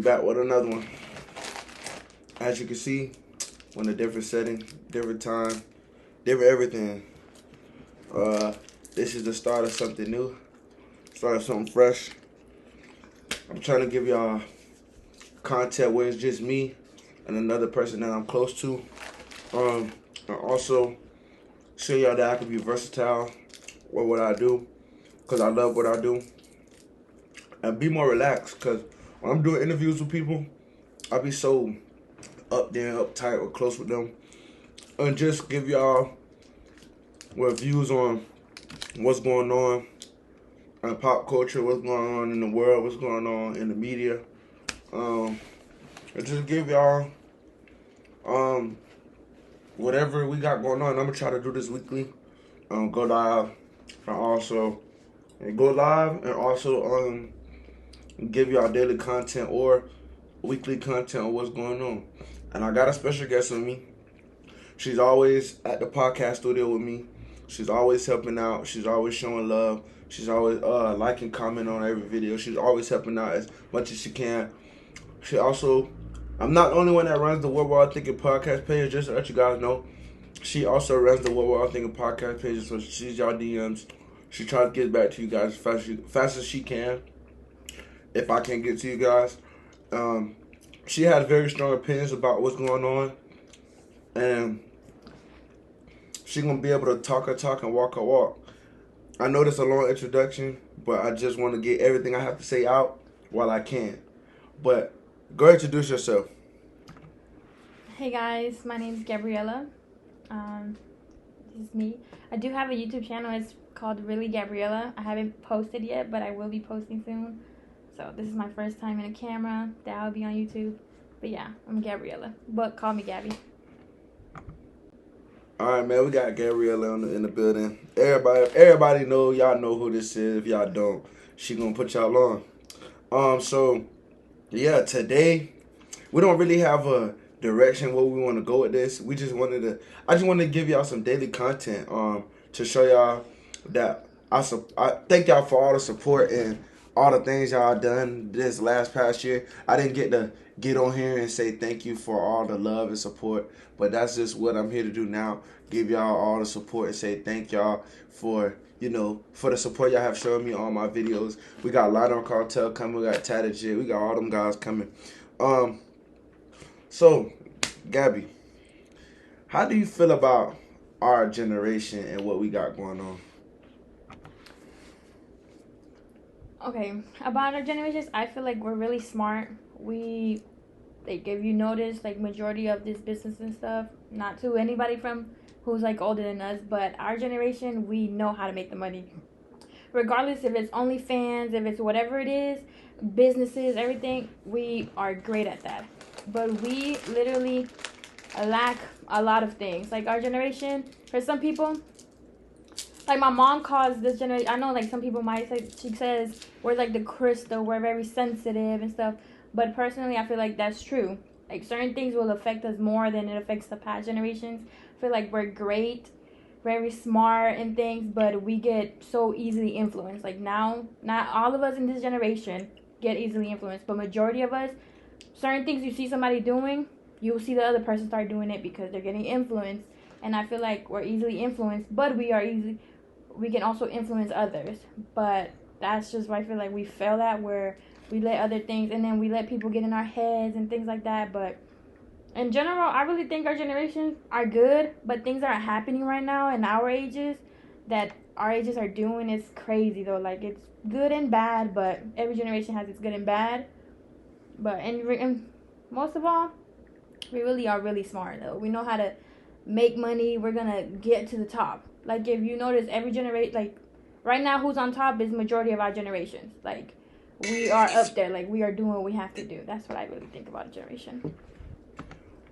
back with another one. As you can see, we're in a different setting, different time, different everything. This is the start of something new, start of something fresh. I'm trying to give y'all content where it's just me and another person that I'm close to. And also show y'all that I can be versatile with what I do, because I love what I do. And be more relaxed, because when I'm doing interviews with people, I be so up there, uptight, or close with them. And just give y'all views on what's going on in pop culture, what's going on in the world, what's going on in the media. And just give y'all whatever we got going on. I'm gonna try to do this weekly. Go live and also give y'all daily content or weekly content on what's going on. And I got a special guest with me. She's always at the podcast studio with me. She's always helping out. She's always showing love. She's always liking, commenting on every video. She's always helping out as much as she can. I'm not the only one that runs the What We're All Thinking podcast page, just to let you guys know. She also runs the What We're All Thinking podcast page, so she sees y'all DMs. She tries to get back to you guys fast as she can. If I can't get to you guys. She has very strong opinions about what's going on. And she's going to be able to talk her talk and walk her walk. I know this is a long introduction, but I just want to get everything I have to say out while I can. But go ahead, introduce yourself. Hey guys, my name is Gabriella. This is me. I do have a YouTube channel. It's called Really Gabriella. I haven't posted yet, but I will be posting soon. So this is my first time in a camera. That will be on YouTube. But yeah, I'm Gabriella. But call me Gabby. Alright, man, we got Gabriella in the building. Everybody know, y'all know who this is. If y'all don't, she gonna put y'all on. So yeah, today we don't really have a direction where we want to go with this. I just wanted to give y'all some daily content to show y'all that I thank y'all for all the support and all the things y'all done this past year. I didn't get to get on here and say thank you for all the love and support, but that's just what I'm here to do now. Give y'all all the support and say thank y'all for the support y'all have shown me on my videos. We got Lionel Cartel coming, we got Tatted J, we got all them guys coming. So, Gabby, how do you feel about our generation and what we got going on? Okay, about our generations, I feel like we're really smart. If you notice, like, majority of this business and stuff, not to anybody from who's like older than us, but our generation, we know how to make the money. Regardless if it's OnlyFans, if it's whatever it is, businesses, everything, we are great at that. But we literally lack a lot of things. Like our generation, for some people, like my mom calls this generation, I know like some people might say, she says we're like the crystal, we're very sensitive and stuff. But personally, I feel like that's true. Like certain things will affect us more than it affects the past generations. I feel like we're great, very smart and things, but we get so easily influenced. Like now, not all of us in this generation get easily influenced, but majority of us, certain things you see somebody doing, you will see the other person start doing it because they're getting influenced. And I feel like we're easily influenced, but we can also influence others. But that's just why I feel like we fail at, where we let other things, and then we let people get in our heads and things like that. But in general, I really think our generations are good, but things that are happening right now in our ages that our ages are doing is crazy though. Like it's good and bad, but every generation has its good and bad. But and most of all, we really are really smart though. We know how to make money. We're gonna get to the top. Like if you notice, every generation, like right now, who's on top is majority of our generations. Like we are up there. Like we are doing what we have to do. That's what I really think about a generation.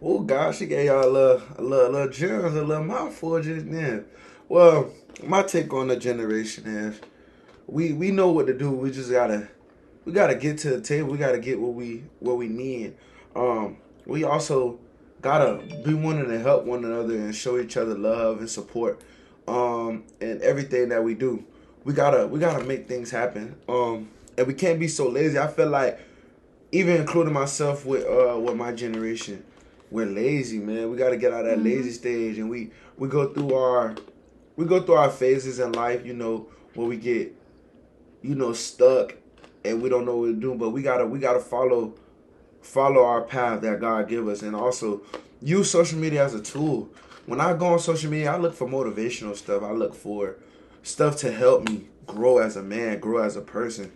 Oh gosh, she gave y'all a little germs, a little mouthful just then. Well, my take on the generation is we know what to do. We just gotta get to the table. We gotta get what we need. We also gotta be wanting to help one another and show each other love and support. And everything that we do, we gotta make things happen. And we can't be so lazy. I feel like even including myself with my generation, we're lazy, man. We got to get out of that lazy stage, and we go through our phases in life, where we get stuck and we don't know what to do. But we gotta follow our path that God give us, and also use social media as a tool. When I go on social media, I look for motivational stuff. I look for stuff to help me grow as a man, grow as a person.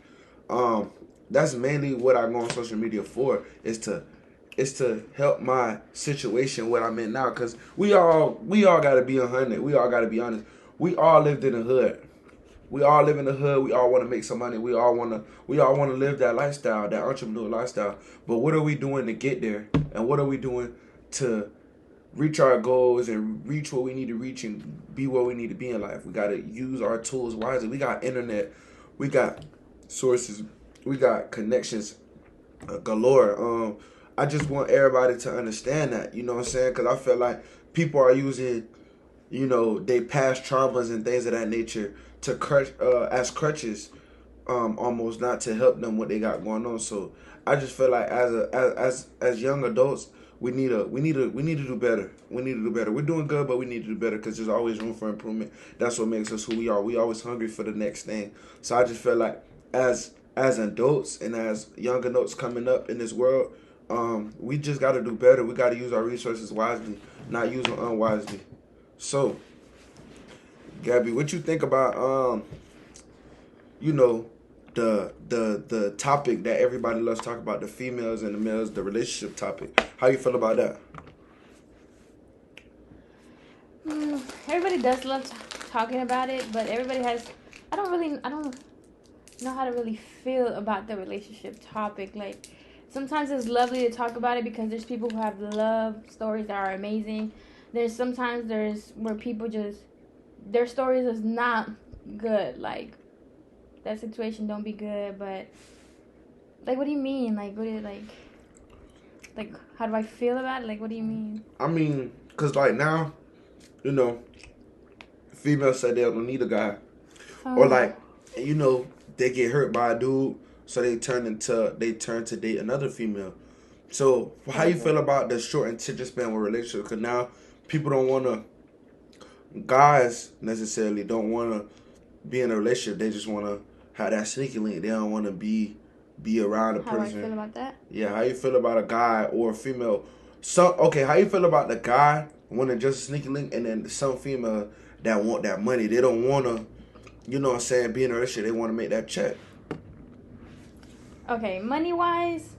Um, that's mainly what I go on social media for, is to help my situation what I'm in now. Cause we all gotta be 100. We all gotta be honest. We all lived in the hood. We all live in the hood. We all want to make some money. We all want to live that lifestyle, that entrepreneur lifestyle. But what are we doing to get there? And what are we doing to reach our goals and reach what we need to reach and be where we need to be in life? We got to use our tools wisely. We got internet. We got sources. We got connections galore. I just want everybody to understand that. You know what I'm saying? Because I feel like people are using they past traumas and things of that nature to as crutches, almost, not to help them what they got going on. So I just feel like as young adults, we need to do better. We need to do better. We're doing good, but we need to do better because there's always room for improvement. That's what makes us who we are. We always hungry for the next thing. So I just feel like as adults and as young adults coming up in this world, we just got to do better. We got to use our resources wisely, not use them unwisely. So, Gabby, what you think about you know, the topic that everybody loves to talk about, the females and the males, the relationship topic? How you feel about that? Everybody does love talking about it, but everybody has. I don't know how to really feel about the relationship topic. Like, sometimes it's lovely to talk about it because there's people who have love stories that are amazing. There's where people just their stories is not good. Like, that situation don't be good, but like, what do you mean? Like, what do you like? How do I feel about it? Like, what do you mean? I mean, cause like now, you know, females say they don't need a guy, or Oh, like, you know, they get hurt by a dude, so they turn to date another female. So how you feel about the short attention span with relationships? Cause now people don't want to, guys necessarily don't want to be in a relationship. They just want to have that sneaky link. They don't want to be around a how I feel person. about that? Yeah, how you feel about a guy or a female? Okay, how you feel about the guy wanting just a sneaky link, and then some female that want that money? They don't want to, what I'm saying, be in a relationship. They want to make that check. Okay, money wise,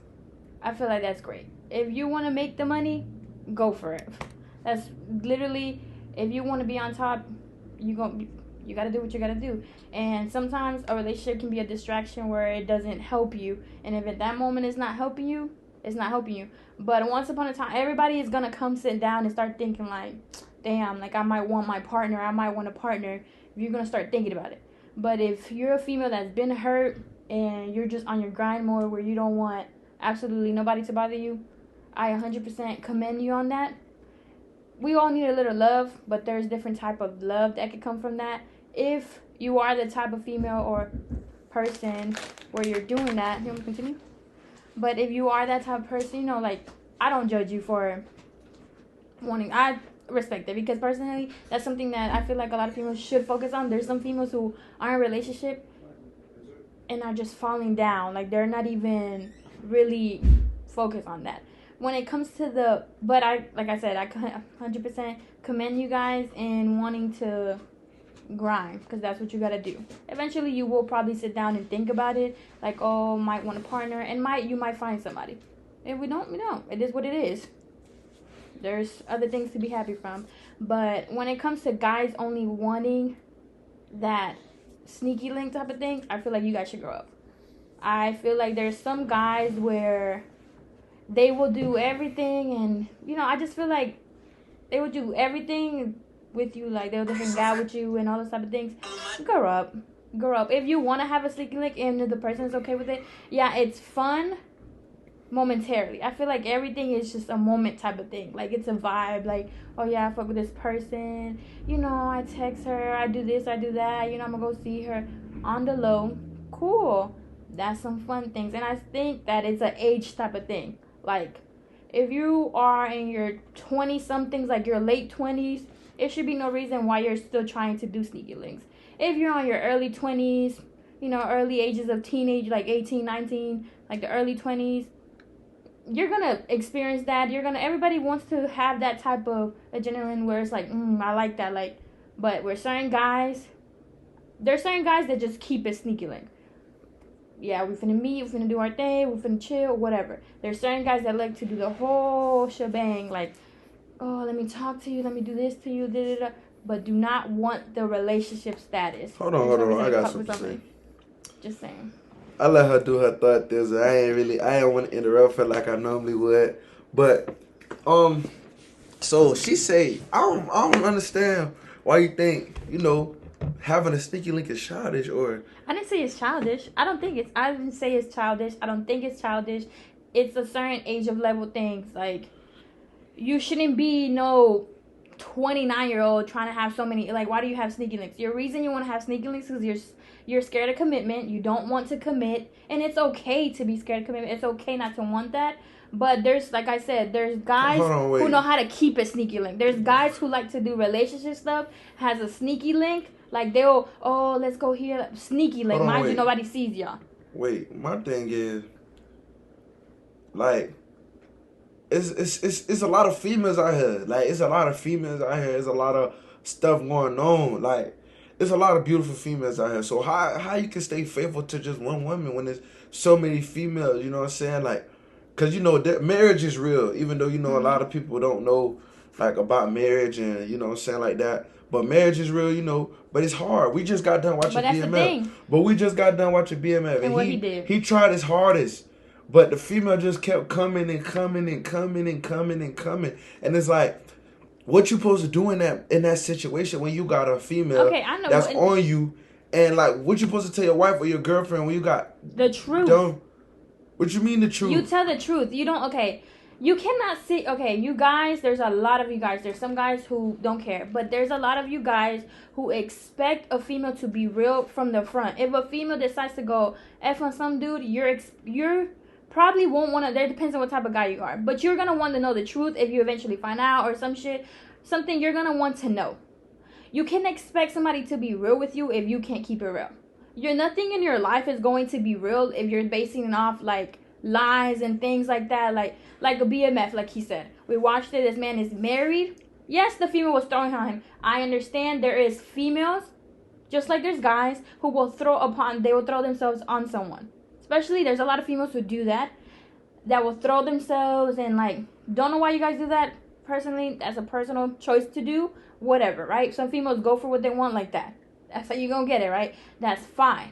I feel like that's great. If you want to make the money, go for it. That's literally, if you want to be on top, you gon' you got to do what you got to do. And sometimes a relationship can be a distraction where it doesn't help you. And if at that moment it's not helping you, it's not helping you. But once upon a time, everybody is going to come sit down and start thinking like, damn, like, I might want my partner. I might want a partner. You're going to start thinking about it. But if you're a female that's been hurt and you're just on your grind mode where you don't want absolutely nobody to bother you, I 100% commend you on that. We all need a little love, but there's different type of love that could come from that. If you are the type of female or person where you're doing that, you want me to continue? But if you are that type of person, like, I don't judge you for wanting. I respect it because personally, that's something that I feel like a lot of females should focus on. There's some females who are in a relationship and are just falling down. Like, they're not even really focused on that. When it comes to but like I said, I 100% commend you guys in wanting to grind because that's what you gotta do. Eventually, you will probably sit down and think about it, like, oh, might want a partner, and you might find somebody. If we don't, we don't. It is what it is. There's other things to be happy from. But when it comes to guys only wanting that sneaky link type of thing, I feel like you guys should grow up. I feel like there's some guys where they will do everything, and I just feel like they will do everything with you, like they'll hang out with you and all those type of things. Grow up. If you want to have a sneaky link and the person is okay with it, yeah, it's fun momentarily. I feel like everything is just a moment type of thing. Like, it's a vibe. Like, oh yeah, I fuck with this person. I text her. I do this. I do that. I'm gonna go see her on the low. Cool. That's some fun things. And I think that it's an age type of thing. Like, if you are in your 20 somethings, like your late 20s, it should be no reason why you're still trying to do sneaky links. If you're on your early 20s, early ages of teenage, like 18, 19, like the early 20s, you're gonna experience that. Everybody wants to have that type of adrenaline where it's like, I like that. Like, but with certain guys, there's certain guys that just keep it sneaky link. Yeah, we finna meet, we finna do our thing, we finna chill, whatever. There's certain guys that like to do the whole shebang, like, oh, let me talk to you, let me do this to you, da da da. But do not want the relationship status. Hold on, I got something to say. Just saying. I let her do her thought this. I ain't want to interrupt her like I normally would. But, so she say, I don't understand why you think, having a sneaky link is childish, or... I didn't say it's childish. I didn't say it's childish. I don't think it's childish. It's a certain age of level things. Like, you shouldn't be no 29-year-old trying to have so many... Like, why do you have sneaky links? Your reason you want to have sneaky links is you're scared of commitment. You don't want to commit. And it's okay to be scared of commitment. It's okay not to want that. But there's, like I said, there's guys who know how to keep a sneaky link. There's guys who like to do relationship stuff, has a sneaky link. Like, they'll, let's go here. Sneaky link. Mind you, nobody sees y'all. Wait, my thing is, like, it's a lot of females out here. Like, it's a lot of females out here. There's a lot of stuff going on. Like, there's a lot of beautiful females out here. So how you can stay faithful to just one woman when there's so many females, you know what I'm saying? Like, because, that marriage is real, even though, a lot of people don't know, like, about marriage and, what I'm saying, like that. But marriage is real, but it's hard. We just got done watching BMF. But we just got done watching BMF. And what he did. He tried his hardest. But the female just kept coming and coming and coming and coming and coming. And it's like, what you supposed to do in that situation when you got a female that's on you? And, like, what you supposed to tell your wife or your girlfriend when you got... The truth. What you mean the truth? You tell the truth. You don't... Okay. You cannot see... Okay, you guys... There's a lot of you guys. There's some guys who don't care. But there's a lot of you guys who expect a female to be real from the front. If a female decides to go F on some dude, you're probably won't want to... There depends on what type of guy you are. But you're going to want to know the truth if you eventually find out or some shit. Something you're going to want to know. You can expect somebody to be real with you if you can't keep it real. Nothing in your life is going to be real if you're basing it off, like, lies and things like that. Like a BMF, like he said. We watched it. This man is married. Yes, the female was throwing on him. I understand there is females, just like there's guys, who will they will throw themselves on someone. Especially, there's a lot of females who do that will throw themselves and, like, don't know why you guys do that. Personally, that's a personal choice to do. Whatever, right? Some females go for what they want like that. That's how you're going to get it, right? That's fine.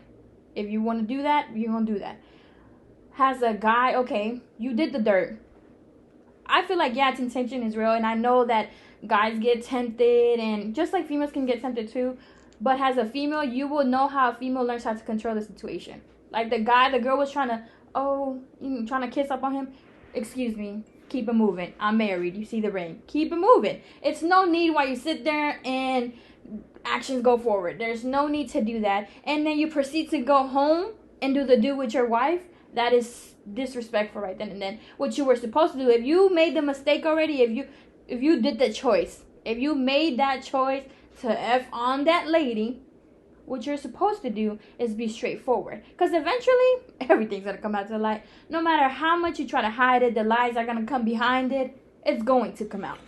If you want to do that, you're going to do that. Has a guy, okay, you did the dirt. I feel like, yeah, temptation is real. And I know that guys get tempted. And just like females can get tempted too. But as a female, you will know how a female learns how to control the situation. Like the girl was trying to kiss up on him. Excuse me. Keep it moving. I'm married. You see the ring. Keep it moving. It's no need while you sit there and actions go forward. There's no need to do that. And then you proceed to go home and do with your wife. That is disrespectful right then and then. What you were supposed to do. If you made the mistake already, if you did the choice, if you made that choice to F on that lady, what you're supposed to do is be straightforward. Because eventually, everything's going to come out to the light. No matter how much you try to hide it, the lies are going to come behind it. It's going to come out.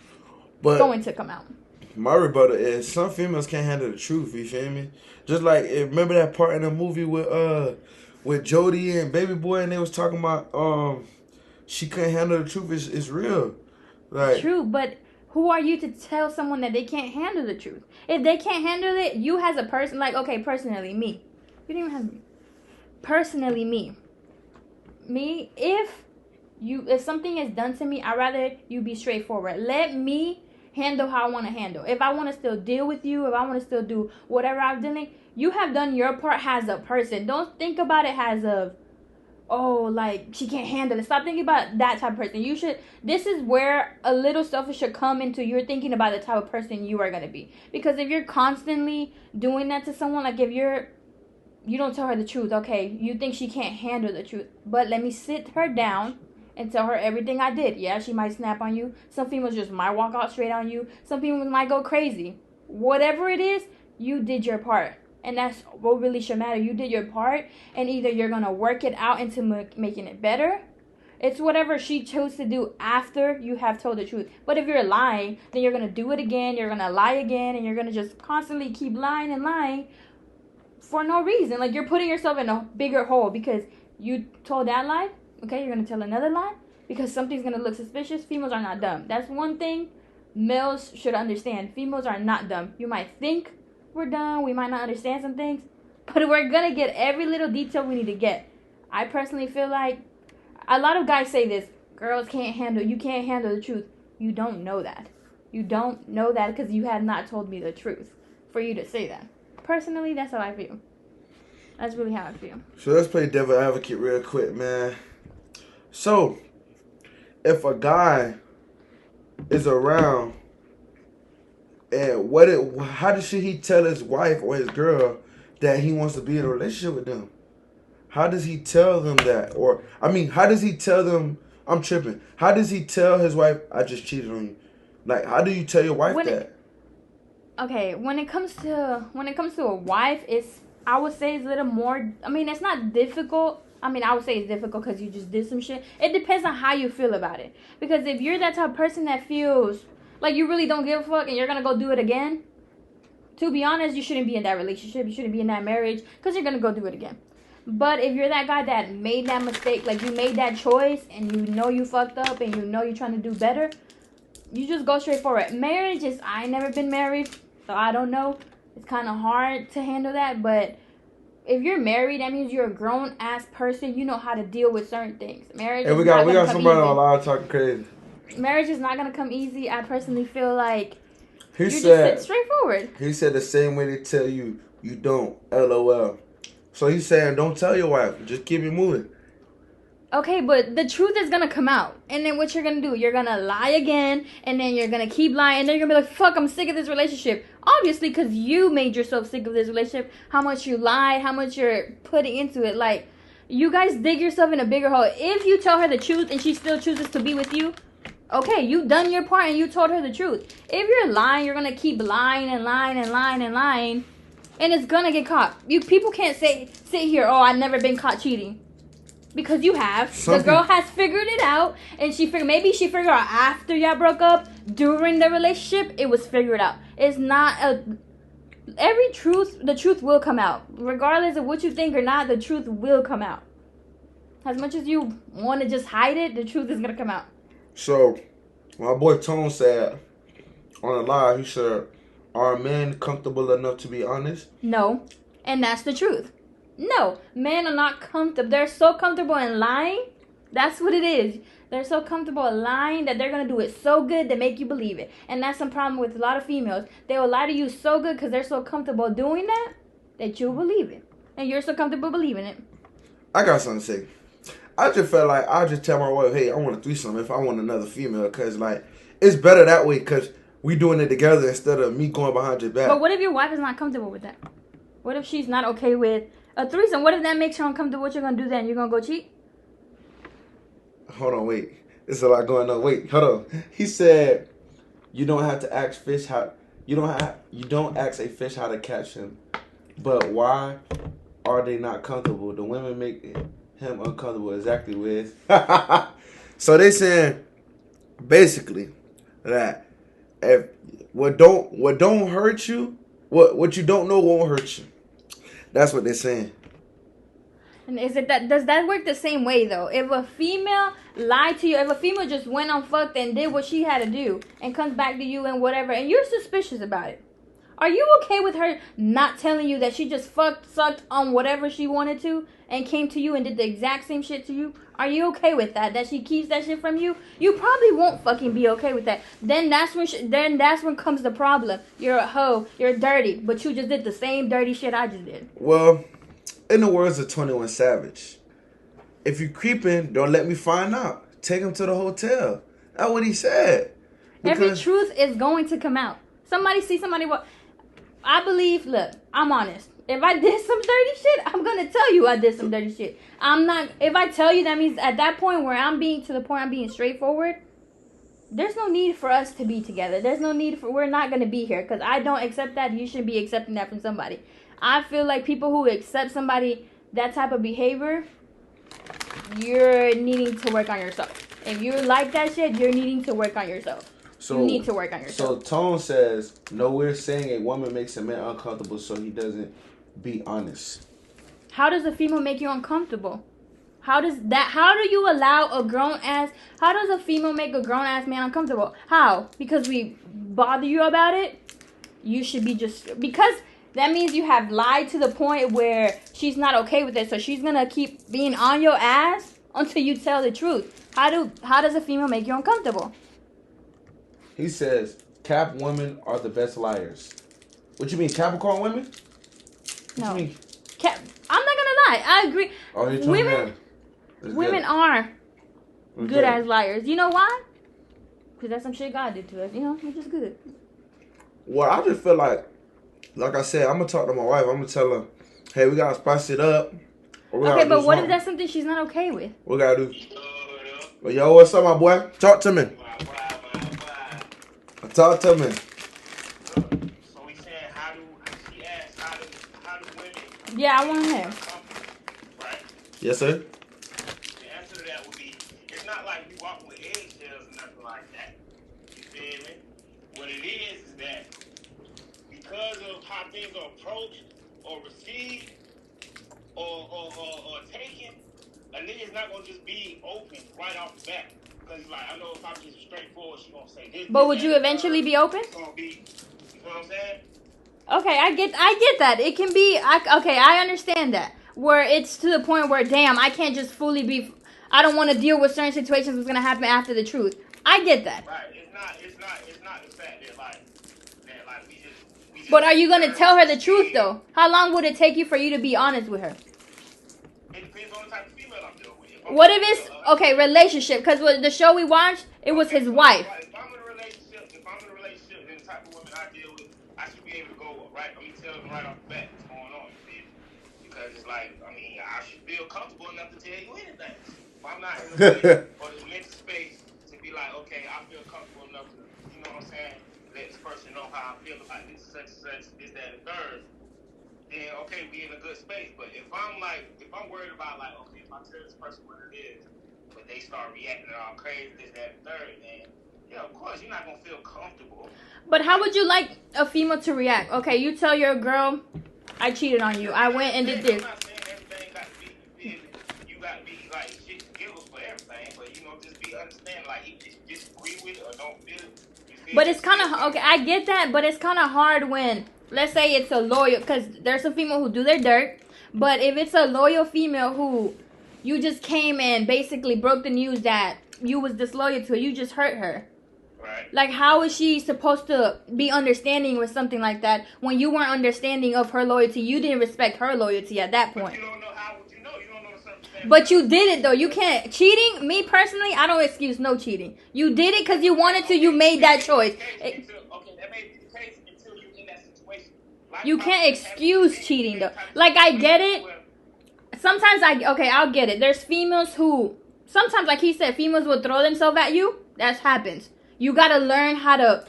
It's going to come out. My rebuttal is some females can't handle the truth, you feel me? Just like, remember that part in the movie with Jody and Baby Boy, and they was talking about she couldn't handle the truth. It's real. Like, true, but who are you to tell someone that they can't handle the truth? If they can't handle it, you as a person, like, okay, personally, me. You didn't even have me. Personally, me. If something is done to me, I'd rather you be straightforward. Let me handle how I want to handle. If I want to still deal with you, if I want to still do whatever I'm doing, you have done your part as a person. Don't think about it as like, she can't handle it. Stop thinking about that type of person. This is where a little selfish should come into you're thinking about the type of person you are going to be. Because if you're constantly doing that to someone, like if you're you don't tell her the truth. Okay, you think she can't handle the truth, but let me sit her down and tell her everything I did. Yeah, she might snap on you. Some females just might walk out straight on you. Some females might go crazy. Whatever it is, you did your part. And that's what really should matter. You did your part, and either you're going to work it out into making it better. It's whatever she chose to do after you have told the truth. But if you're lying, then you're going to do it again. You're going to lie again, and you're going to just constantly keep lying and lying for no reason. Like, you're putting yourself in a bigger hole because you told that lie. Okay, you're going to tell another lie because something's going to look suspicious. Females are not dumb. That's one thing males should understand. Females are not dumb. You might think we're dumb. We might not understand some things. But we're going to get every little detail we need to get. I personally feel like a lot of guys say this. Girls can't handle, you can't handle the truth. You don't know that. You don't know that because you have not told me the truth for you to say that. Personally, that's how I feel. That's really how I feel. So let's play devil advocate real quick, man. So, if a guy is around, and how should he tell his wife or his girl that he wants to be in a relationship with them? How does he tell them that? How does he tell them, I'm tripping. How does he tell his wife, I just cheated on you? Like, how do you tell your wife that? Okay, when it comes to a wife, I would say it's a little more, it's not difficult. I would say it's difficult because you just did some shit. It depends on how you feel about it. Because if you're that type of person that feels like you really don't give a fuck and you're going to go do it again, to be honest, you shouldn't be in that relationship. You shouldn't be in that marriage because you're going to go do it again. But if you're that guy that made that mistake, like you made that choice and you know you fucked up and you know you're trying to do better, you just go straight for it. Marriage is, I ain't never been married, so I don't know. It's kind of hard to handle that, but if you're married, that means you're a grown-ass person. You know how to deal with certain things. Marriage we got somebody on live talking crazy. Marriage is not going to come easy. I personally feel like just straightforward. He said the same way they tell you, you don't, LOL. So he's saying, don't tell your wife. Just keep it moving. Okay, but the truth is going to come out. And then what you're going to do, you're going to lie again. And then you're going to keep lying. And then you're going to be like, fuck, I'm sick of this relationship. Obviously, because you made yourself sick of this relationship. How much you lied. How much you're putting into it. Like, you guys dig yourself in a bigger hole. If you tell her the truth and she still chooses to be with you, okay, you've done your part and you told her the truth. If you're lying, you're going to keep lying and lying and lying and lying. And it's going to get caught. People can't sit here, oh, I've never been caught cheating. Because you have. The girl has figured it out. And maybe she figured out after y'all broke up. During the relationship, it was figured out. It's not the truth will come out. Regardless of what you think or not, the truth will come out. As much as you want to just hide it, the truth is going to come out. So, my boy Tone said on a live, he said, are men comfortable enough to be honest? No. And that's the truth. No. Men are not comfortable. They're so comfortable in lying. That's what it is. They're so comfortable in lying that they're going to do it so good to make you believe it. And that's some problem with a lot of females. They will lie to you so good because they're so comfortable doing that you'll believe it. And you're so comfortable believing it. I got something to say. I just felt like I'll just tell my wife, hey, I want a threesome if I want another female. Because, like, it's better that way because we doing it together instead of me going behind your back. But what if your wife is not comfortable with that? What if she's not okay with a threesome? What if that makes her uncomfortable? What you're going to do then? You're going to go cheat? Hold on, wait. There's a lot going on. Wait, hold on. He said, you don't have to ask fish how... You don't ask a fish how to catch him. But why are they not comfortable? The women make him uncomfortable. Exactly, Wiz. So they saying, basically, that if what don't hurt you, what you don't know won't hurt you. That's what they're saying. And does that work the same way though? If a female lied to you, if a female just went on fucked and did what she had to do and comes back to you and whatever, and you're suspicious about it, are you okay with her not telling you that she just sucked on whatever she wanted to and came to you and did the exact same shit to you? Are you okay with that? That she keeps that shit from you? You probably won't fucking be okay with that. Then that's when comes the problem. You're a hoe. You're dirty. But you just did the same dirty shit I just did. Well, in the words of 21 Savage, if you creeping, don't let me find out. Take him to the hotel. That's what he said. Every truth is going to come out. Somebody see somebody what. I believe, look, I'm honest. If I did some dirty shit, I'm gonna tell you I did some dirty shit. I'm not. If I tell you, that means at that point where I'm being straightforward. There's no need for us to be together. There's no need for. We're not gonna be here because I don't accept that. You shouldn't be accepting that from somebody. I feel like people who accept somebody that type of behavior, you're needing to work on yourself. If you like that shit, you're needing to work on yourself. So, you need to work on yourself. So Tone says, no, we're saying a woman makes a man uncomfortable so he doesn't be honest. How does a female make you uncomfortable? How do you allow how does a female make a grown-ass man uncomfortable? How? Because we bother you about it? You should be because that means you have lied to the point where she's not okay with it, so she's gonna keep being on your ass until you tell the truth. How does a female make you uncomfortable? He says, Cap women are the best liars. What you mean, Capricorn women? No. What you mean? I'm not gonna lie. I agree. Oh, you're women are good as liars. You know why? Because that's some shit God did to us. You know, which is good. Well, I just feel like I said, I'm gonna talk to my wife. I'm gonna tell her, hey, we gotta spice it up. Okay, but what if that's something she's not okay with? What we gotta do? Yo, what's up, my boy? Talk to me. Talk to me. So we said, she asked, how do women... Yeah, I want to know. Right? Yes, sir. The answer to that would be, it's not like we walk with eggshells or nothing like that. You feel me? What it is that because of how things are approached or received or taken, a nigga's not going to just be open right off the bat. Because like, I know if I'm just straightforward, she gonna say this. But would you eventually be open? It's gonna be, you know what I'm saying? Okay, I get that. It can be, I understand that. Where it's to the point where, damn, I can't just fully be, I don't want to deal with certain situations that's gonna happen after the truth. I get that. Right, it's not the fact that like we just But are you gonna tell her the truth though? How long would it take you for you to be honest with her? It depends on the type of female I'm dealing with. What if it's relationship? Because with the show we watched, it was his wife. If I'm in a relationship, then the type of women I deal with, I should be able to go right. Let me tell them right off the bat what's going on. Because it's like, I mean, I should feel comfortable enough to tell you anything. If I'm not in the place or the mental space to be like, okay, I feel comfortable enough to, you know what I'm saying, let this person know how I feel about this, such and such, this, that, and third. Then okay, we in a good space. But if I'm worried about like, okay, if I tell this person what it is, but they start reacting all crazy, this, that, and third, then yeah, of course you're not gonna feel comfortable. But how would you like a female to react? Okay, you tell your girl, I cheated on you. I went and did this. I'm not saying everything got to be, you got to be like shit giggles for everything, but you know, just be understanding, like you just disagree with it or don't feel it. But it's kind of okay. I get that, but it's kind of hard when, let's say it's a loyal, because there's some female who do their dirt. But if it's a loyal female who you just came and basically broke the news that you was disloyal to her, you just hurt her. Right. Like, how is she supposed to be understanding with something like that when you weren't understanding of her loyalty? You didn't respect her loyalty at that point. But you don't know how would you know? You don't know the circumstances. But you did it though. You can't cheating. Me personally, I don't excuse no cheating. You did it because you wanted to. You made that choice. Okay, that may be the case until you're in that situation. You can't excuse cheating though. Like, I get it. Sometimes I'll get it. There's females who, sometimes like he said, females will throw themselves at you. That happens. You gotta learn how to,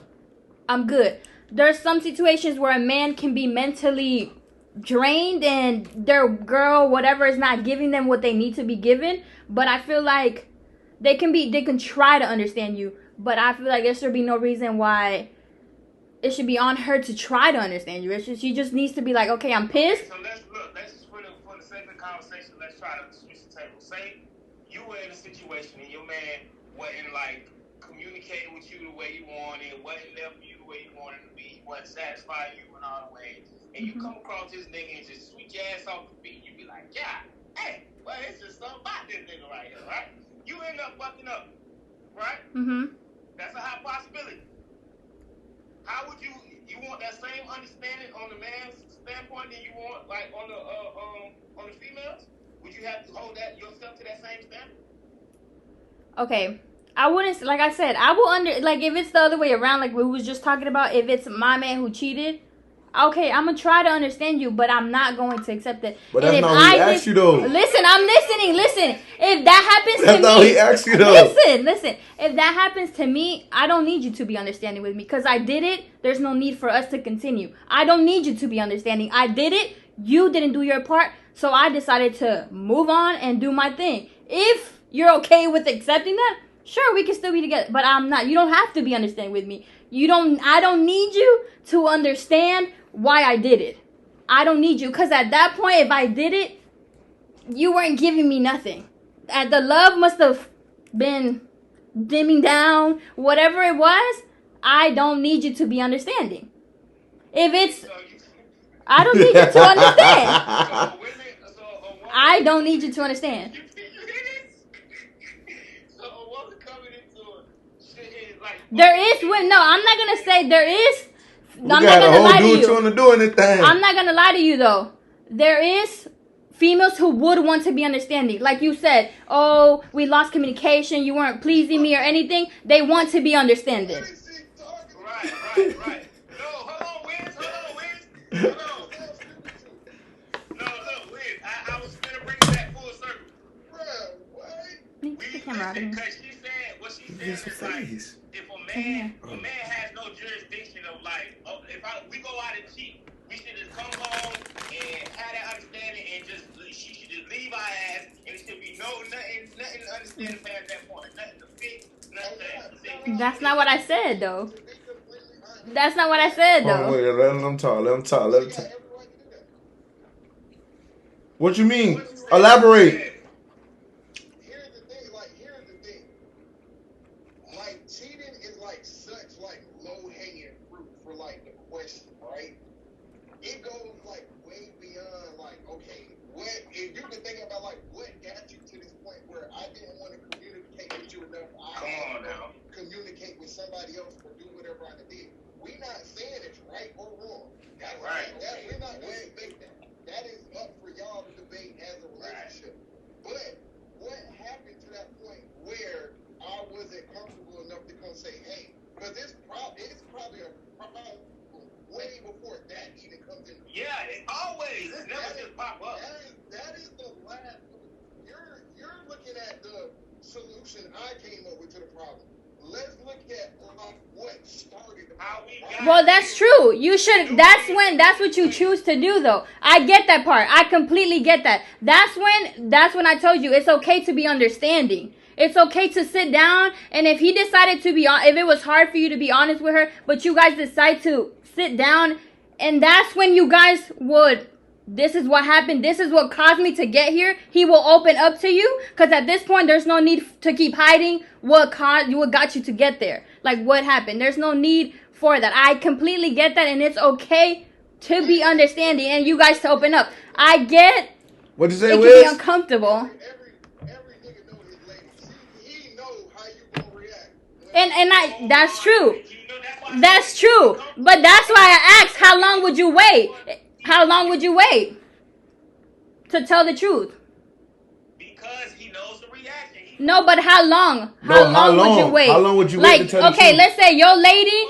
I'm good. There's some situations where a man can be mentally drained and their girl, whatever, is not giving them what they need to be given. But I feel like they can try to understand you. But I feel like there should be no reason why it should be on her to try to understand you. She just needs to be like, okay, I'm pissed. Okay, so let's just for the sake of the conversation, let's try to switch the table. Say you were in a situation and your man wasn't like communicating with you the way you wanted, wasn't there for you the way you wanted to be, wasn't satisfying you in all the ways, and you come across this nigga and just sweep your ass off the feet, you be like, yeah, hey, well, it's just something about this nigga right here, right? You end up fucking up, right? Mm-hmm. That's a high possibility. How would you want that same understanding on the man's standpoint that you want like on the females? Would you have to hold that yourself to that same standard? Okay. I wouldn't, like I said, I will like if it's the other way around, like we was just talking about, if it's my man who cheated, Okay, I'm gonna try to understand you, but I'm not going to accept it. But that's not what he asked you though. Listen, I'm listening. Listen, if that happens to me, that's not what he asked you though. Listen. If that happens to me, I don't need you to be understanding with me because I did it. There's no need for us to continue. I don't need you to be understanding. I did it. You didn't do your part, so I decided to move on and do my thing. If you're okay with accepting that, sure, we can still be together. But I'm not. You don't have to be understanding with me. I don't need you to understand why I did it. I don't need you. Because at that point, if I did it, you weren't giving me nothing. The love must have been dimming down. Whatever it was, I don't need you to be understanding. If it's... I don't need you to understand. I don't need you to understand. There is... No, I'm not going to say there is... I'm not gonna lie to you. I'm not gonna lie to you though. There is females who would want to be understanding. Like you said, oh, we lost communication, you weren't pleasing me or anything. They want to be understanding. Right. No, hold on, Wiz. Hold on. No, look, Wiz. I was gonna bring it back full circle. Bro, what? Because she said what she said is like, if a man has no jurisdiction of like, oh, we go out and cheat, we should just come home and have that understanding and she should just leave our ass and it should be nothing to understand past that point, nothing to fix, nothing. That's not what I said though. That's not what I said though. Wait, let him talk. What you mean? Elaborate. Communicate with somebody else or do whatever I did. We're not saying it's right or wrong. That's right. We're not going to debate that. That is up for y'all to debate as a relationship. But what happened to that point where I wasn't comfortable enough to come say, hey, because it's probably a problem way before that even comes in. Yeah, it always. It never just pop up. That is the last. You're looking at the solution I came up with to the problem. Let's look at what started how we got. Well, that's true. You should. That's what you choose to do, though. I get that part. I completely get that. That's when I told you it's okay to be understanding. It's okay to sit down, and if he decided to be on, if it was hard for you to be honest with her, but you guys decide to sit down, and that's when you guys would. This is what happened. This is what caused me to get here. He will open up to you because at this point, there's no need to keep hiding what got you to get there. Like what happened. There's no need for that. I completely get that, and it's okay to be understanding and you guys to open up. I get. What you say, Wiz? It can be uncomfortable. Every nigga know his lady. He know how you gonna react. And that's true. That's true. But that's why I asked, how long would you wait? How long would you wait to tell the truth? Because he knows the reaction. No, but how long? How long would you wait? How long would you wait to tell the truth? Okay, let's say your lady.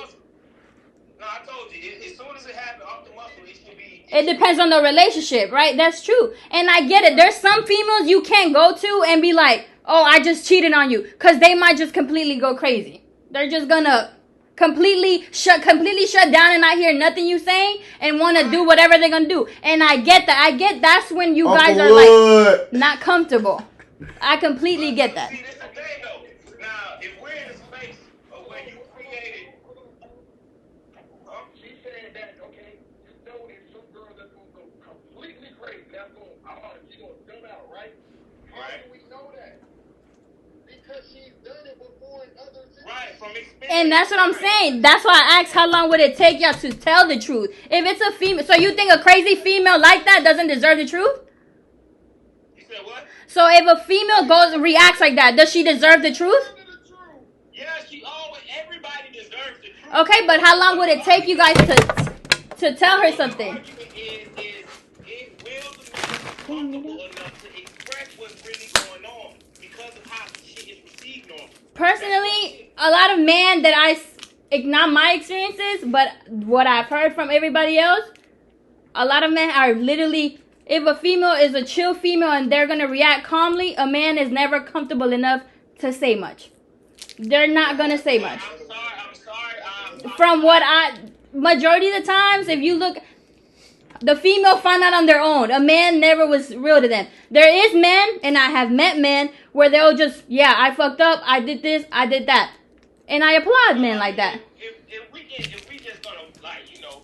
No, I told you. As soon as it happened off the muscle, it should be. It depends on the relationship, right? That's true. And I get it. There's some females you can't go to and be like, oh, I just cheated on you. Because they might just completely go crazy. They're just going to completely shut down and not hear nothing you saying and want to do whatever they're gonna do. And I get that. That's when you guys are like not comfortable. I completely get that. See, this is the thing though. Now, if we're in a space of where you created, she said that okay, you know there's some girl that's gonna go completely crazy. That's she's gonna dumb out, right? How do we know that? Because she's done it before in other situations. Right, from experience. And that's what I'm saying. That's why I asked how long would it take y'all to tell the truth. If it's a female, so you think a crazy female like that doesn't deserve the truth? You said what? So if a female goes and reacts like that, does she deserve the truth? Yeah, everybody deserves the truth. Okay, but how long would it take you guys to tell her something? The argument is it will be comfortable enough to express what's really going on because of how shit is received on. Personally, a lot of men that not my experiences, but what I've heard from everybody else, a lot of men are literally, if a female is a chill female and they're gonna react calmly, a man is never comfortable enough to say much. They're not gonna say much. I'm sorry. From what majority of the times, if you look, the female find out on their own. A man never was real to them. There is men, and I have met men, where they'll just, yeah, I fucked up, I did this, I did that. And I applaud men like that. If we just gonna, like, you know,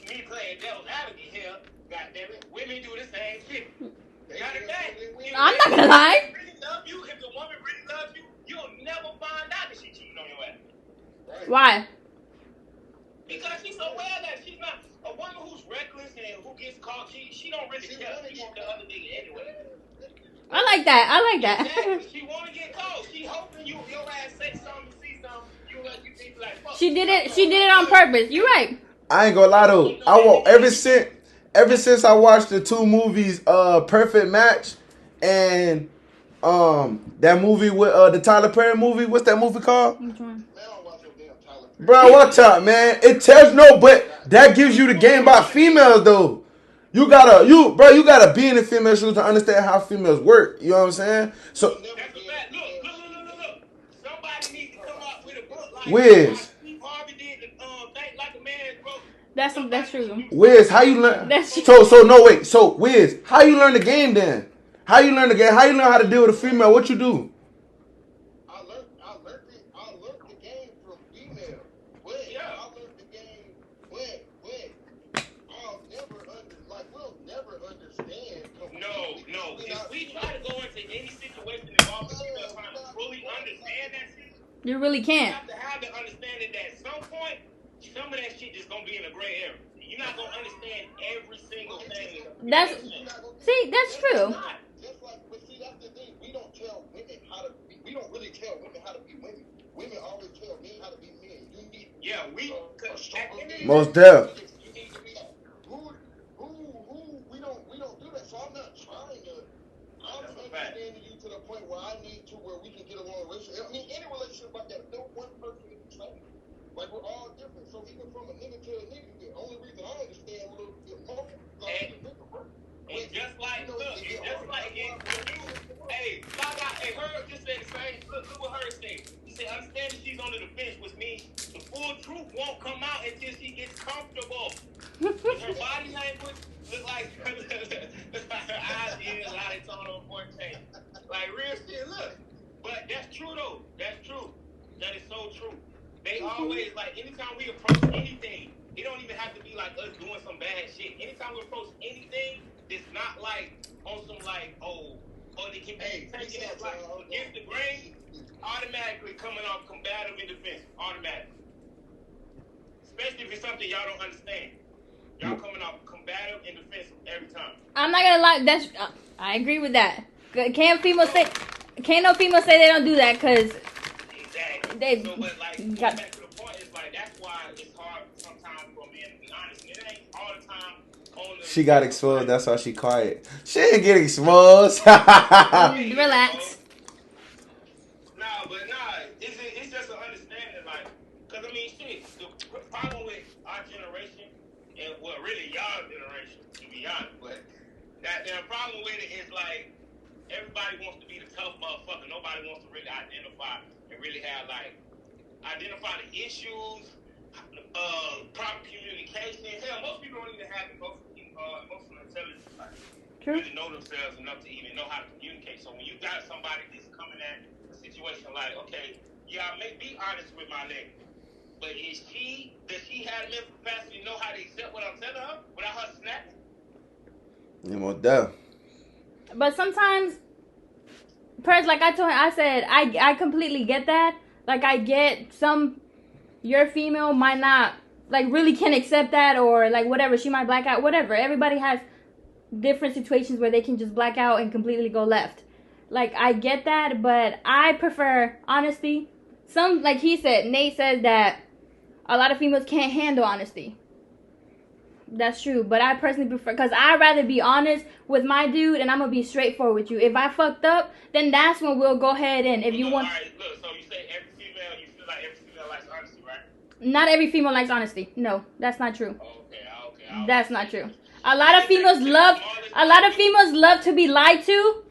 me playing devil's advocate here, goddammit, women do the same shit. You understand? I'm not gonna lie. If really love you, if the woman really loves you, you'll never find out that she cheating on your ass. Right. Why? Because she's aware that she's not a woman who's reckless and who gets caught. She don't really care. She want the other nigga anyway. I like that. Exactly. She want to get caught. She hoping your ass say something, see something. You think like fuck. She did it on purpose. You're right. I ain't gonna lie though. I want ever since I watched the two movies, Perfect Match, and that movie with the Tyler Perry movie. What's that movie called? Which one? Bro, watch out, man. It tells but that gives you the game about females though. You gotta be in the female shoes to understand how females work. You know what I'm saying? So That's a fact. Look. Somebody needs to come up with a book like Wiz. Steve Harvey did. Think like a man, bro. That's true. Wiz, how you learn? That's So Wiz, how you learn the game then? How you learn the game? How you learn how to deal with a female? What you do? I learned the game from female. I learned the game when we'll never understand. No. If we try to go into any situation involving female trying to fully understand that shit, You really you can't. have to have the understanding that at some point, some of that shit is gonna be in a gray area. You're not gonna understand every single thing. That's true. Just like, but see, that's the thing. We don't tell women how to be. We don't really tell women how to be women. Women always tell men how to be men. You need. Most deaf. You need to be like, who. We don't do that. So I'm not trying to. I'm understanding you to the point where I need to where we can get along relationship. I mean, any relationship like that, no one person is the same. Like we're all different. So even from a nigga to a nigga, the only reason I understand a little bit more, And just like, her just said the same. Look what her said. She said, understand that she's under the fence, which means the full truth won't come out until she gets comfortable. Her body language look like her eyes in a lot of tone on change. Like real shit, look. But that's true though. That's true. That is so true. They always, like, anytime we approach anything, it don't even have to be like us doing some bad shit. Anytime we approach anything, it's not like on some like, they can be taking it like against the grain, automatically coming off combative and defensive, automatically. Especially if it's something y'all don't understand. Y'all coming off combative and defensive every time. I'm not gonna lie. I agree with that. Can't no female say they don't do that because exactly. They so, but like going back to the point, it's like that's why it's hard sometimes for a man to be honest. It ain't all the time. She got exposed. That's why she quiet. She didn't get exposed. Relax. It's just an understanding, like, cause I mean, shit. The problem with our generation, and well, really y'all generation, to be honest, but the problem with it is like everybody wants to be the tough motherfucker. Nobody wants to really identify and really have identify the issues, proper communication. Hell, most people don't even have emotional intelligence. Like, really know themselves enough to even know how to communicate. So when you got somebody that's coming at a situation like, okay, yeah, I may be honest with my lady, but does she have the mental capacity to know how to accept what I'm telling her without her snapping? You more deaf. But sometimes, like I told her, I said, I completely get that. Like, I get your female might not, like, really can accept that, or, like, whatever, she might black out, whatever. Everybody has different situations where they can just black out and completely go left. Like, I get that, but I prefer honesty. Like he said, Nate says that a lot of females can't handle honesty. That's true, but I personally prefer, because I'd rather be honest with my dude, and I'm going to be straightforward with you. If I fucked up, then that's when we'll go ahead and, if you want... All right, look, so you say you feel like every female likes honesty, right? Not every female likes honesty. No, that's not true. Okay. That's not true. A lot of females love to be lied to.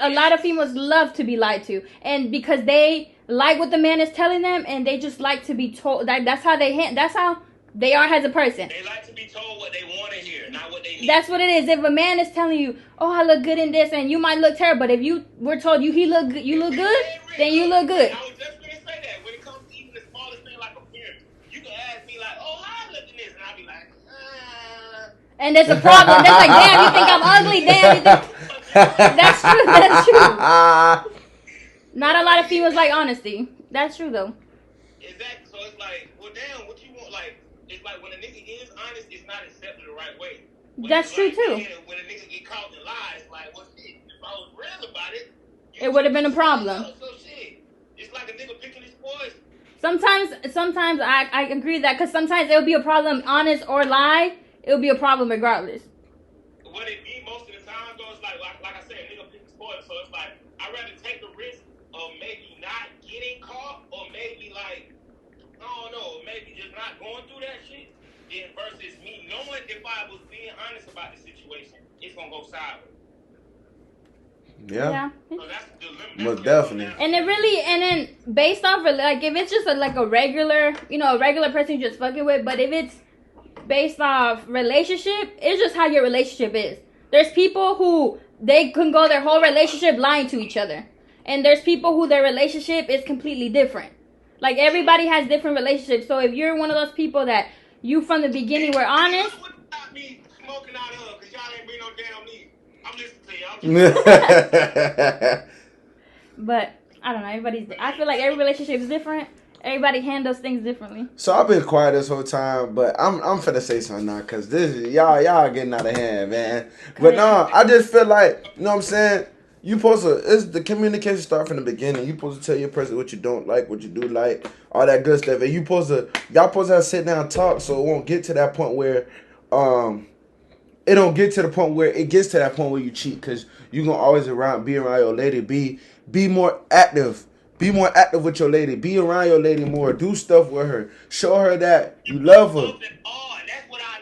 A lot of females love to be lied to, and because they like what the man is telling them, and they just like to be told. That's how they are as a person. They like to be told what they want to hear, not what they need. That's what it is. If a man is telling you, "Oh, I look good in this," and you might look terrible, but if you were told you look good, then you look good. I was just gonna say that when it comes to even the smallest thing like appearance, you can ask me like, "Oh, how I look in this," and I'll be like, And there's a problem. That's like, damn, you think I'm ugly? Damn, you think... That's true. That's true. Not a lot of females like honesty. That's true though. Exactly. So it's like, well, damn, what you want? Like, it's like when a nigga is honest, it's not accepted the right way. That's true too. When a nigga get caught in lies, like, well, shit, if I was real about it, it would have been a problem. So shit, it's like a nigga picking his poison. Sometimes I agree that because sometimes it would be a problem, honest or lie. It would be a problem regardless. What it be most of the time though, it's like I said, nigga pick his poison. So it's like I'd rather take the risk of maybe not getting caught, or maybe like I don't know, maybe just not going through that shit, then versus me knowing if I was being honest about the situation, it's gonna go sideways. Yeah. So that's the limit. Most definitely. And then based off of like if it's just a regular person you're just fucking with, but if it's based off relationship, it's just how your relationship is. There's people who they can go their whole relationship lying to each other, and there's people who their relationship is completely different. Like everybody has different relationships. So if you're one of those people that you from the beginning were honest. What about me smoking out of? Cause y'all ain't bring no damn need. I'm listening to y'all. But I don't know. I feel like every relationship is different. Everybody handles things differently. So I've been quiet this whole time, but I'm finna say something now, cause this is y'all getting out of hand, man. But no, I just feel like, you know what I'm saying? You supposed to, it's the communication start from the beginning. You supposed to tell your person what you don't like, what you do like, all that good stuff. And y'all supposed to have sit down and talk, so it won't get to that point where it don't get to the point where it gets to that point where you cheat, cause you gonna always be around your lady. Be more active. Be more active with your lady. Be around your lady more. Do stuff with her. Show her that you love her. That's what I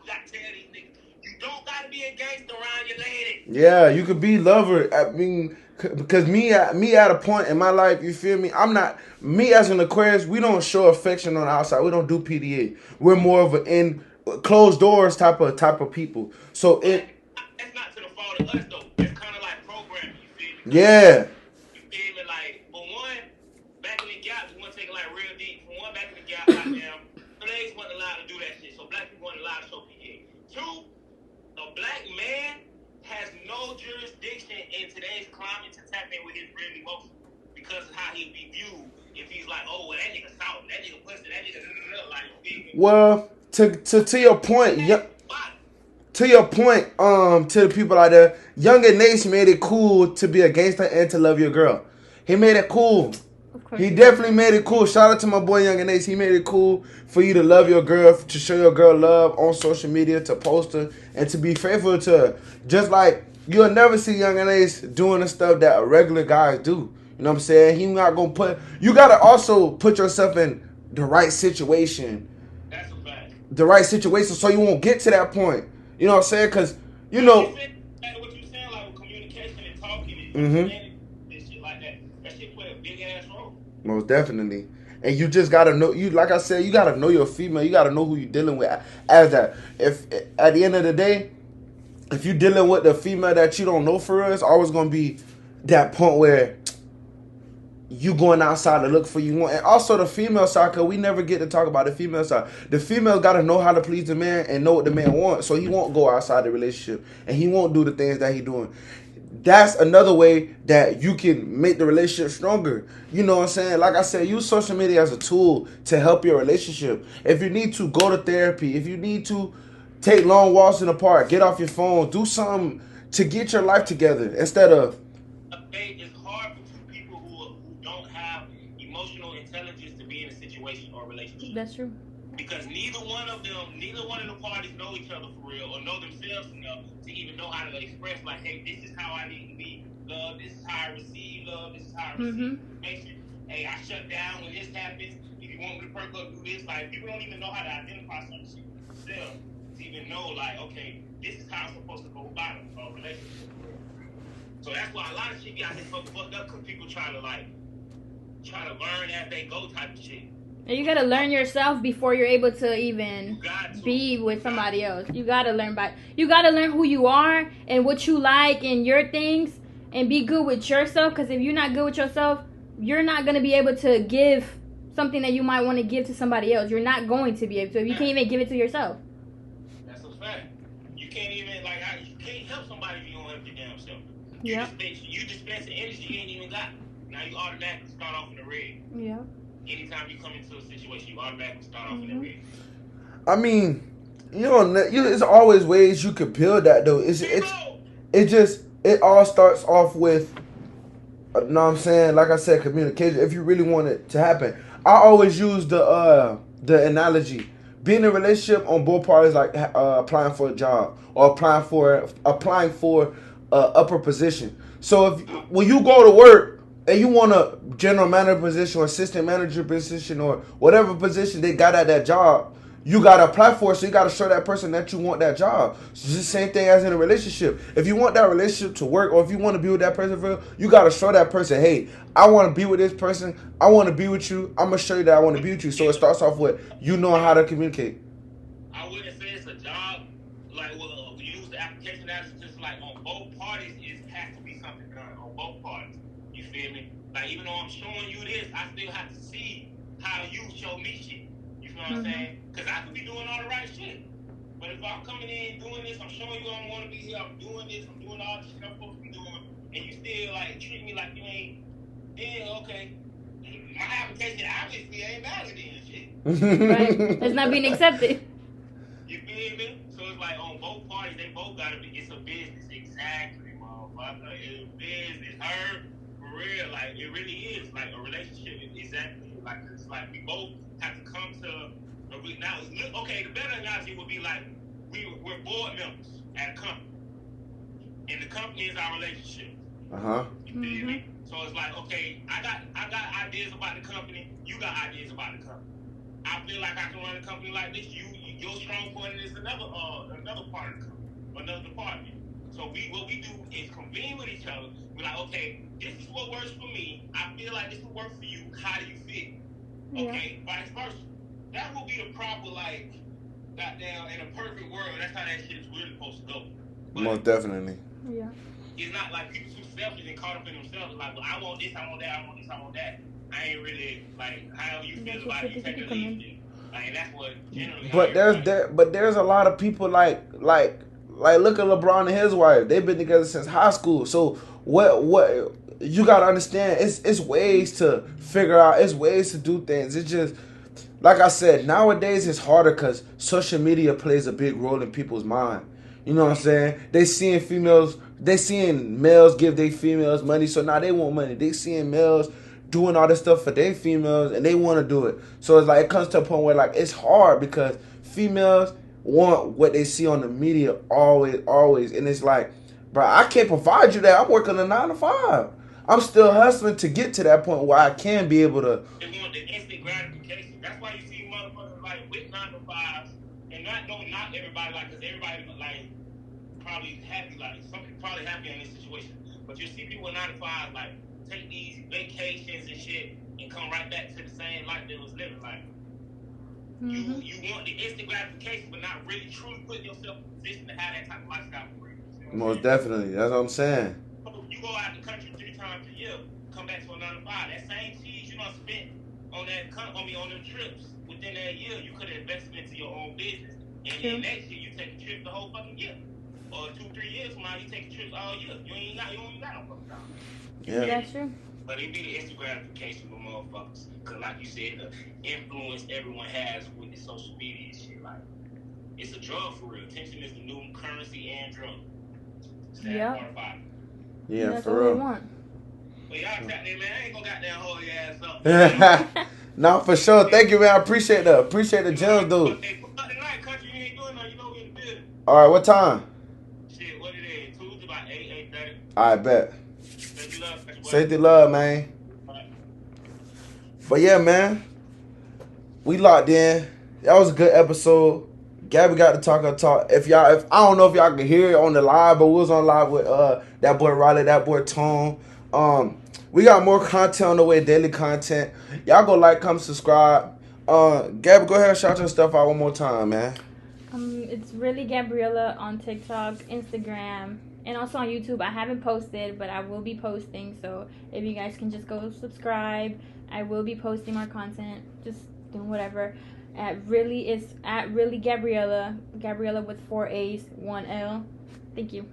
gotta tell these niggas. You don't gotta be a gangster around your lady. Yeah, you could be lover. I mean, because me at a point in my life, you feel me? I'm not, me as an Aquarius, we don't show affection on the outside. We don't do PDA. We're more of an closed doors type of people. So that's not to the fault of us though. It's kind of like programming. You feel me? Yeah. In today's climate to tap in with his real emotions because of how he'll be viewed if he's like, oh, well, that nigga soft, that nigga pussy, that nigga like, well, to your point, to the people out there, Young and Nace made it cool to be a gangster and to love your girl. He made it cool. He definitely made it cool. Shout out to my boy Young and Ace. He made it cool for you to love your girl, to show your girl love on social media, to post her, and to be faithful to her. Just like you'll never see Young and Ace doing the stuff that regular guys do. You know what I'm saying? He not gonna you gotta also put yourself in the right situation. That's a fact. The right situation so you won't get to that point. You know what I'm saying? Because, you know. What you saying, like with communication and talking and shit like that. That shit play a big ass role. Most definitely. And you just gotta know, like I said, you gotta know your female. You gotta know who you're dealing with as that. If at the end of the day, if you're dealing with the female that you don't know for real, it's always gonna be that point where you going outside to look for you want. And also the female side, because we never get to talk about the female side. The female got to know how to please the man and know what the man wants, so he won't go outside the relationship and he won't do the things that he doing. That's another way that you can make the relationship stronger. You know what I'm saying? Like I said, use social media as a tool to help your relationship. If you need to, go to therapy. If you need to, take long walks in the park. Get off your phone. Do something to get your life together instead of... It's hard for people who don't have emotional intelligence to be in a situation or relationship. That's true. Because neither one of the parties know each other for real or know themselves enough to even know how to express, like, hey, this is how I need to be loved, this is how I receive love, this is how I receive information. Hey, I shut down when this happens. If you you want me to perk up, do this. Like, people don't even know how to identify some shit themselves to even know, like, okay, this is how I'm supposed to go about a relationship. So that's why a lot of shit be out here fucked up because people try to learn as they go type of shit. And you gotta learn yourself before you're able to even be with somebody else. You gotta learn who you are and what you like and your things, and be good with yourself. Because if you're not good with yourself, you're not gonna be able to give something that you might want to give to somebody else. You're not going to be able to. You can't even give it to yourself. That's a fact. You can't even you can't help somebody if you don't help your damn self. You dispense the energy you ain't even got. Now you automatically start off in the red. Yeah. Anytime you come into a situation, you automatically start off in the red. I mean, there's always ways you could build that though. It all starts off with, you know what I'm saying? Like I said, communication. If you really want it to happen, I always use the analogy. Being in a relationship on both parties, like applying for a job or applying for upper position. So when you go to work and you want a general manager position or assistant manager position or whatever position they got at that job, you got to apply for it. So you got to show that person that you want that job. It's the same thing as in a relationship. If you want that relationship to work or if you want to be with that person for real, you got to show that person, hey, I want to be with this person. I want to be with you. I'm going to show you that I want to be with you. So it starts off with you knowing how to communicate. I wouldn't say it's a job. Like, well, we use the application that's just like on both parties, it has to be something done on both parties. You feel me? Like, even though I'm showing you this, I still have to see how you show me shit. You feel what I'm saying? Because I could be doing all the right shit. But if I'm coming in doing this, I'm showing you I don't want to be here, I'm doing this, I'm doing all the shit I'm supposed to be doing, and you still, like, treat me like you ain't, then, okay. My application obviously ain't valid then, shit. Right. It's not being accepted. You feel me? So it's like on both parties, they both gotta be. It's a business, exactly, motherfucker. It's a business. Her, for real, like it really is like a relationship. Exactly, like it's like we both have to come to. Now, okay, the better analogy would be like we're board members at a company, and the company is our relationship. You feel me? So it's like, okay, I got ideas about the company. You got ideas about the company. I feel like I can run a company like this. Your strong point is another part of the company, another department. So what we do is convene with each other. We're like, okay, this is what works for me. I feel like this will work for you. How do you feel? Okay, vice versa. That will be the proper, like, goddamn, in a perfect world. That's how that shit's really supposed to go. But most definitely. Yeah. It's not like people too selfish and caught up in themselves. Like, well, I want this, I want that, I want this, I want that. I ain't really like however you feel about it. You take the lead. Like, that's what generally. But there's a lot of people like look at LeBron and his wife. They've been together since high school. So what you gotta understand? It's ways to figure out. It's ways to do things. It's just like I said. Nowadays it's harder because social media plays a big role in people's mind. You know what I'm saying? They seeing males give their females money, so now they want money. They seeing males doing all this stuff for their females and they want to do it. So it's like it comes to a point where like it's hard because females want what they see on the media always. And it's like, bro, I can't provide you that. I'm working a 9 to 5. I'm still hustling to get to that point where I can be able to. They want the instant gratification. That's why you see motherfuckers like with 9 to 5s and not everybody like, because everybody like probably happy, like some people probably happy in this situation. But you see people with 9 to 5 like take these vacations and shit and come right back to the same life they was living. Like you want the instant gratification, but not really truly putting yourself in a position to have that type of lifestyle for real. Most definitely, that's what I'm saying. You go out the country 3 times a year, come back to a 9 to 5. That same cheese you done spent on them trips within that year, you could have invested into your own business. And then next year you take a trip the whole fucking year. Or 2-3 years from now you take trips all year. You ain't got no fucking time. Yeah. That's true. But it be the instant gratification with motherfuckers. Cause like you said, the influence everyone has with the social media and shit, like it's a drug for real. Attention is the new currency and drug. Yeah. Yeah, that's for what real. we want. Well, y'all tap there, man. I ain't gonna goddamn hold your ass up. No, for sure. Thank you, man. I appreciate the gems, dude. Hey, tonight, country, you ain't doing nothing. You know we in the building. All right, what time? Shit, what it is? Tuesday about 8:30. All right, bet. Safety love, Safety love, man. Right. But yeah, man. we locked in. That was a good episode. Gabby got to talk her talk. If I don't know if y'all can hear it on the live, but we was on live with that boy Riley, that boy Tone. We got more content on the way, daily content. Y'all go like, comment, subscribe. Gabby, go ahead and shout your stuff out one more time, man. It's really Gabriella on TikTok, Instagram, and also on YouTube. I haven't posted, but I will be posting. So if you guys can just go subscribe, I will be posting more content. Just doing whatever. It's at really Gabriella with 4 A's, 1 L. Thank you.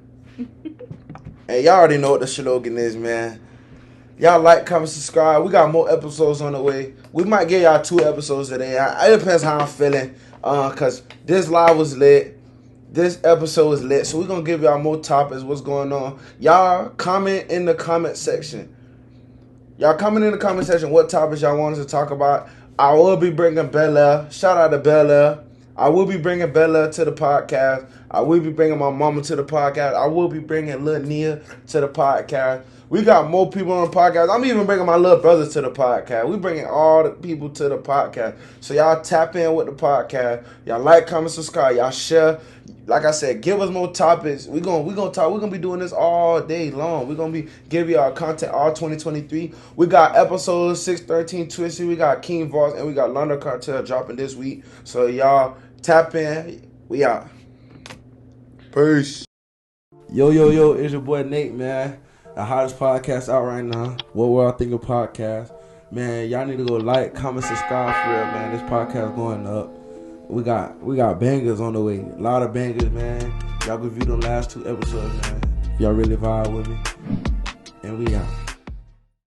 Hey, y'all already know what the slogan is, man. Y'all like, comment, subscribe. We got more episodes on the way. We might give y'all 2 episodes today. It depends how I'm feeling. Cause this live was lit. This episode was lit. So we're gonna give y'all more topics. What's going on? Y'all comment in the comment section. What topics y'all want us to talk about. I will be bringing Bella. Shout out to Bella. I will be bringing Bella to the podcast. I will be bringing my mama to the podcast. I will be bringing Lil Nia to the podcast. We got more people on the podcast. I'm even bringing my little brother to the podcast. We bringing all the people to the podcast. So y'all tap in with the podcast. Y'all like, comment, subscribe. Y'all share. Like I said, give us more topics. We're gonna talk. We're gonna be doing this all day long. We're gonna be giving y'all content all 2023. We got episodes 613 Twisted. We got King Voss and we got London Cartel dropping this week. So y'all tap in. We out. Peace. Yo, it's your boy Nate, man. The hottest podcast out right now. What Will I Think of Podcast. Man, y'all need to go like, comment, subscribe for real, man. This podcast going up. We got bangers on the way. A lot of bangers, man. Y'all go view the last 2 episodes, man. Y'all really vibe with me. And we out.